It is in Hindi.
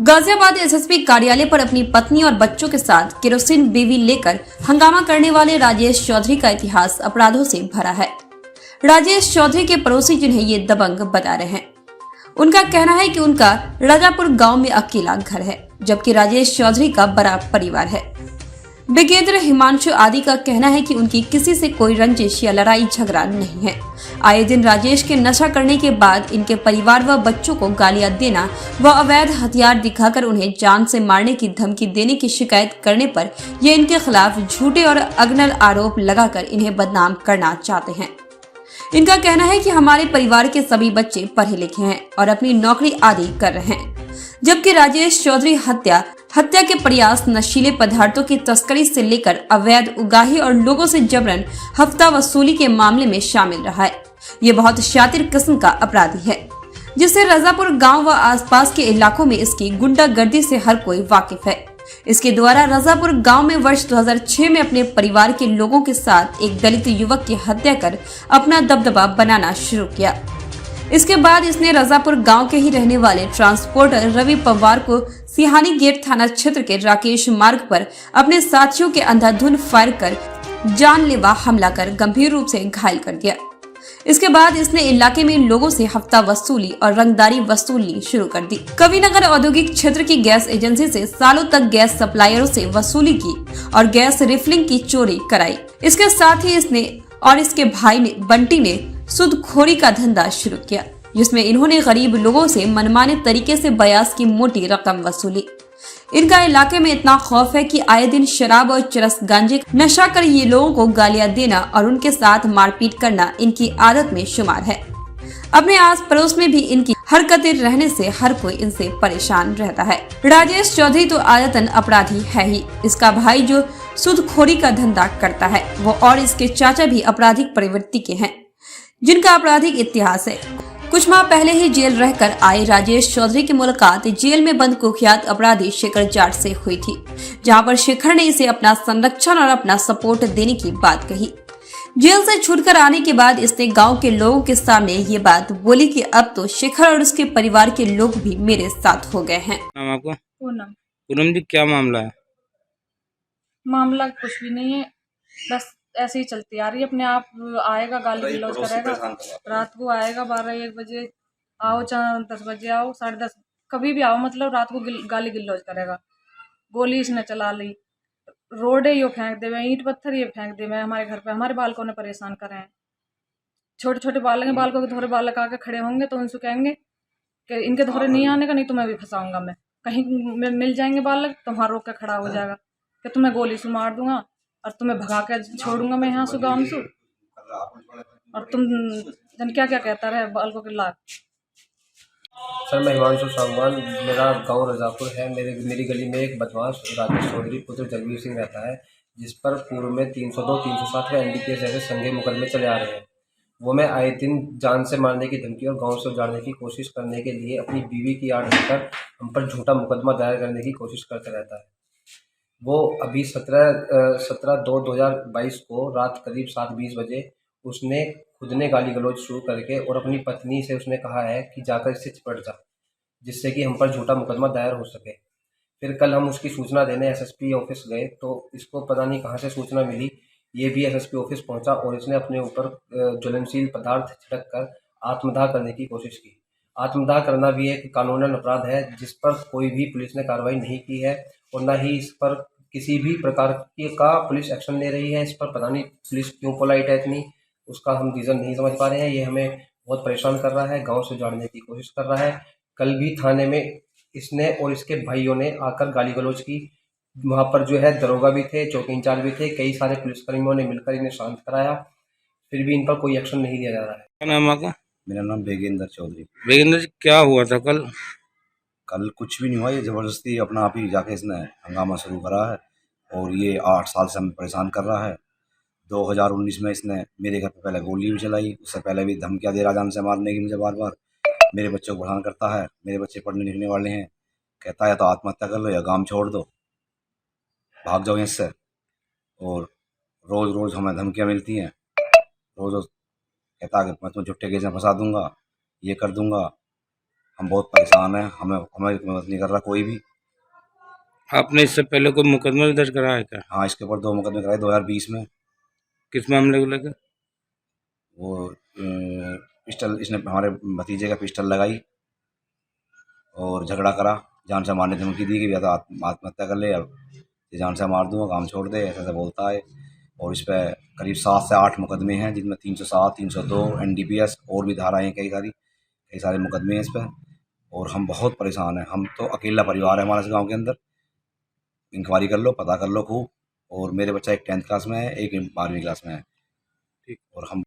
गाजियाबाद एसएसपी कार्यालय पर अपनी पत्नी और बच्चों के साथ केरोसिन बीवी लेकर हंगामा करने वाले राजेश चौधरी का इतिहास अपराधों से भरा है। राजेश चौधरी के पड़ोसी जिन्हें ये दबंग बता रहे हैं, उनका कहना है कि उनका राजापुर गांव में अकेला घर है, जबकि राजेश चौधरी का बड़ा परिवार है। बिगेंद्र, हिमांशु आदि का कहना है कि उनकी किसी से कोई रंजिश या लड़ाई झगड़ा नहीं है। आए दिन राजेश के नशा करने के बाद इनके परिवार व बच्चों को गालियां देना व अवैध हथियार दिखाकर उन्हें जान से मारने की धमकी देने की शिकायत करने पर ये इनके खिलाफ झूठे और अगनल आरोप लगाकर इन्हें बदनाम करना चाहते हैं। इनका कहना है कि हमारे परिवार के सभी बच्चे पढ़े लिखे हैं और अपनी नौकरी आदि कर रहे हैं, जबकि राजेश चौधरी हत्या के प्रयास, नशीले पदार्थों की तस्करी से लेकर अवैध उगाही और लोगों से जबरन हफ्ता वसूली के मामले में शामिल रहा है। ये बहुत शातिर किस्म का अपराधी है, जिससे रजापुर गांव व आसपास के इलाकों में इसकी गुंडागर्दी से हर कोई वाकिफ है। इसके द्वारा रजापुर गांव में वर्ष 2006 में अपने परिवार के लोगों के साथ एक दलित युवक की हत्या कर अपना दबदबा बनाना शुरू किया। इसके बाद इसने रजापुर गांव के ही रहने वाले ट्रांसपोर्टर रवि पवार को सिहानी गेट थाना क्षेत्र के राकेश मार्ग पर अपने साथियों के अंधाधुंध फायर कर जानलेवा हमला कर गंभीर रूप से घायल कर दिया। इसके बाद इसने इलाके में लोगों से हफ्ता वसूली और रंगदारी वसूलनी शुरू कर दी। कविनगर औद्योगिक क्षेत्र की गैस एजेंसी से सालों तक गैस सप्लायरों से वसूली की और गैस रिफिलिंग की चोरी कराई। इसके साथ ही इसने और इसके भाई ने बंटी ने सूदखोरी का धंधा शुरू किया, जिसमें इन्होंने गरीब लोगों से मनमाने तरीके से बयास की मोटी रकम वसूली। इनका इलाके में इतना खौफ है कि आए दिन शराब और चरस गांजे नशा कर ये लोगों को गालियां देना और उनके साथ मारपीट करना इनकी आदत में शुमार है। अपने आस पड़ोस में भी इनकी हरकतें रहने से हर कोई इनसे परेशान रहता है। राजेश चौधरी तो आदतन अपराधी है ही। इसका भाई जो सूदखोरी का धंधा करता है वो और इसके चाचा भी आपराधिक प्रवृत्ति के हैं, जिनका आपराधिक इतिहास है। कुछ माह पहले ही जेल रहकर आए राजेश चौधरी की मुलाकात जेल में बंद कुख्यात अपराधी शेखर जाट से हुई थी, जहां पर शेखर ने इसे अपना संरक्षण और अपना सपोर्ट देने की बात कही। जेल से छूटकर आने के बाद इसने गांव के लोगों के सामने ये बात बोली कि अब तो शेखर और उसके परिवार के लोग भी मेरे साथ हो गए हैं। नाम आपको? पूनम। पूनम जी, क्या मामला है? मामला कुछ भी नहीं है, बस ऐसे ही चलती आ रही है। अपने आप आएगा, गाली गलौज करेगा, रात को आएगा 12-1 बजे आओ, चाहे 10 बजे आओ, 10:30 कभी भी आओ, मतलब रात को गाली गलौज करेगा। गोली इसने चला ली, रोडे यो फेंक दे, ईंट पत्थर ये फेंक दे। मैं हमारे घर पे हमारे बालकों ने परेशान करे हैं। छोटे छोटे बालक हैं, बालकों के धोरे बालक आके खड़े होंगे तो उनसे कहेंगे कि इनके धोरे नहीं आने का, नहीं तो मैं भी फंसाऊंगा। मैं कहीं मिल जाएंगे बालक तो वहाँ रोक के खड़ा हो जाएगा कि तुम्हें गोली से मार दूंगा और तुम्हें भगा के छोड़ूंगा मैं यहाँ से गाँव से, और तुम जन क्या क्या कहता रहे बालकों के लाख। सर, मैं हिमांशु सांगवान, मेरा गांव रजापुर है। मेरी गली में एक बदमाश राजेश चौधरी पुत्र जगवीर सिंह रहता है, जिस पर पूर्व में 302, 307 व NDPS जैसे संज्ञेय मुकदमे चले आ रहे हैं। वो मैं आए दिन जान से मारने की धमकी और गांव से उजाड़ने की कोशिश करने के लिए अपनी बीवी की आड़ लेकर हम पर झूठा मुकदमा दायर करने की कोशिश करता रहता है। वो अभी 17/2/2022 को रात करीब 7:20 बजे उसने खुद ने गाली गलौज शुरू करके और अपनी पत्नी से उसने कहा है कि जाकर इससे चिपट जा, जिससे कि हम पर झूठा मुकदमा दायर हो सके। फिर कल हम उसकी सूचना देने SSP ऑफिस गए तो इसको पता नहीं कहाँ से सूचना मिली, ये भी SSP ऑफिस पहुंचा और इसने अपने ऊपर ज्वलनशील पदार्थ छिड़क कर आत्मदाह करने की कोशिश की। आत्मदाह करना भी एक कानूनन अपराध है, जिस पर कोई भी पुलिस ने कार्रवाई नहीं की है और न ही इस पर किसी भी प्रकार का पुलिस एक्शन ले रही है। इस पर पता नहीं पुलिस क्यों पोलाइट है इतनी, उसका हम रीज़न नहीं समझ पा रहे हैं। ये हमें बहुत परेशान कर रहा है, गांव से उजाड़ने की कोशिश कर रहा है। कल भी थाने में इसने और इसके भाइयों ने आकर गाली गलौज की। वहाँ पर जो है दरोगा भी थे, चौकी इंचार्ज भी थे, कई सारे पुलिसकर्मियों ने मिलकर इन्हें शांत कराया, फिर भी इन पर कोई एक्शन नहीं लिया जा रहा है। क्या नाम आपका? मेरा नाम बेगेंद्र चौधरी। बेगेंद्र जी, क्या हुआ था कल? कल कुछ भी नहीं हुआ, ये ज़बरदस्ती अपना आप ही जाके इसने हंगामा शुरू करा है और ये 8 साल से हमें परेशान कर रहा है। 2019 में इसने मेरे घर पे पहले गोली भी चलाई, उससे पहले भी धमकियाँ दे रहा जान से मारने की मुझे बार बार। मेरे बच्चों को परेशान करता है, मेरे बच्चे पढ़ने लिखने वाले हैं, कहता है तो आत्महत्या कर लो या गाँव छोड़ दो, भाग जाओ इससे। और रोज़ रोज़ हमें धमकियाँ मिलती हैं, रोज़ रोज़ कहता है कि मैं तुम्हें झूठे केस में फंसा दूंगा, ये कर दूंगा। हम बहुत परेशान हैं। हमें हमें मदद नहीं कर रहा कोई भी। आपने इससे पहले कोई मुकदमा भी दर्ज कराया है क्या? हाँ, इसके ऊपर 2 मुकदमे कराए 2020 में। किस मामले को लेकर? वो पिस्टल, इसने हमारे भतीजे का पिस्टल लगाई और झगड़ा करा, जान से मारने की धमकी दी कि या तो आत्महत्या कर ले या जान से मार दूंगा, काम छोड़ दे, ऐसा ऐसा बोलता है। और इस पे करीब 7 से 8 मुकदमे हैं, जिनमें 307, 302 एनडीपीएस और भी धाराएं हैं, कई सारे मुकदमे हैं इस पे। और हम बहुत परेशान हैं। हम तो अकेला परिवार है हमारे इस गाँव के अंदर। इंक्वायरी कर लो, पता कर लो खूब। और मेरे बच्चा एक 10th क्लास में है, एक 12वीं क्लास में है। ठीक। और हम